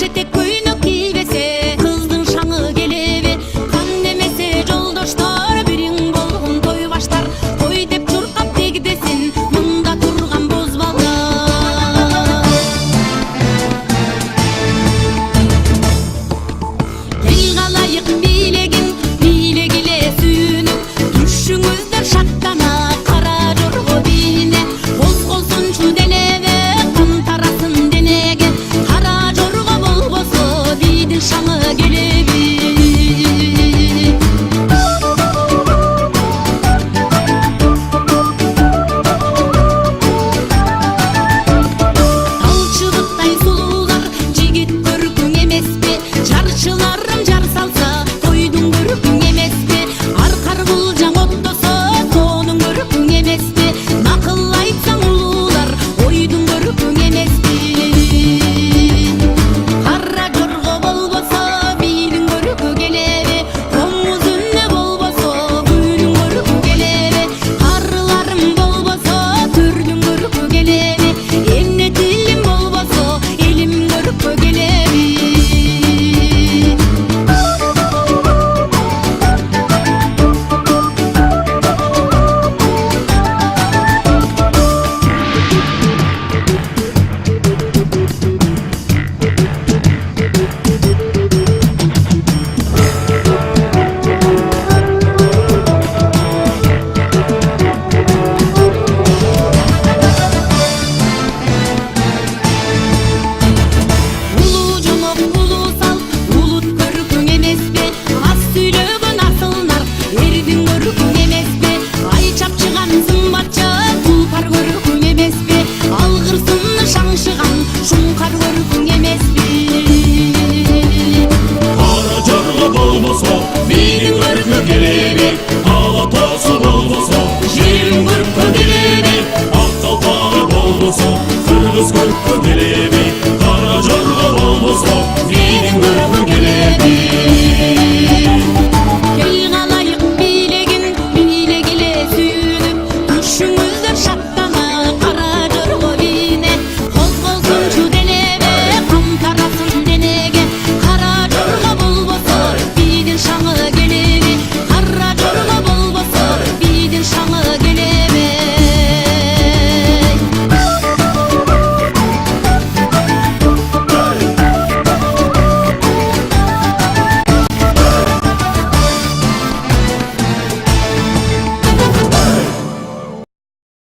этек көйнөк кийбесе кыздын шаңы келеби, кан немесе жолдоштор бириң болгон той баштар, той деп чуркап дегдесин мында турган боз бала. Эл калайык бийлегин бийлегиле сүйүнүп, түшүңүздөр шаттана кара жорго биине, козголсунчу денеге кан тарасын денеге, кара жорго болбосо бийдин шаңы келеби. Талчыбыктай сулуулар жигит көркүң эмеспи, жарчыларым жар салса тойдун көркүң эмеспи, аркар булжаң оттосо тоонун көркүң эмеспи, накыл айтсаң улуулар ойдун көркүң эмеспи. Кара жорго болбосо бийдин көркү келеби, комуз үнө болбосо күйдүн көркү келеби, карыларым болбосо төрдүн көркү келеби, эмне тилим болбосо элим көркү келеби. Улуу жомок улуу сал улут көркүң эмеспи, аз сүйлөгөн асылнар эрдин көркүң эмеспи, ай чапчыган сымбатчы тулпар көркүң эмеспи, алгыр сынны шаңшыган шуңкар көркүң эмеспи. Кара жорго болбосо бийдин көркү келеби, ала тоосу болбосо жерин көркү келеби, ак талпагы болбосо кыргыз көркү келеби.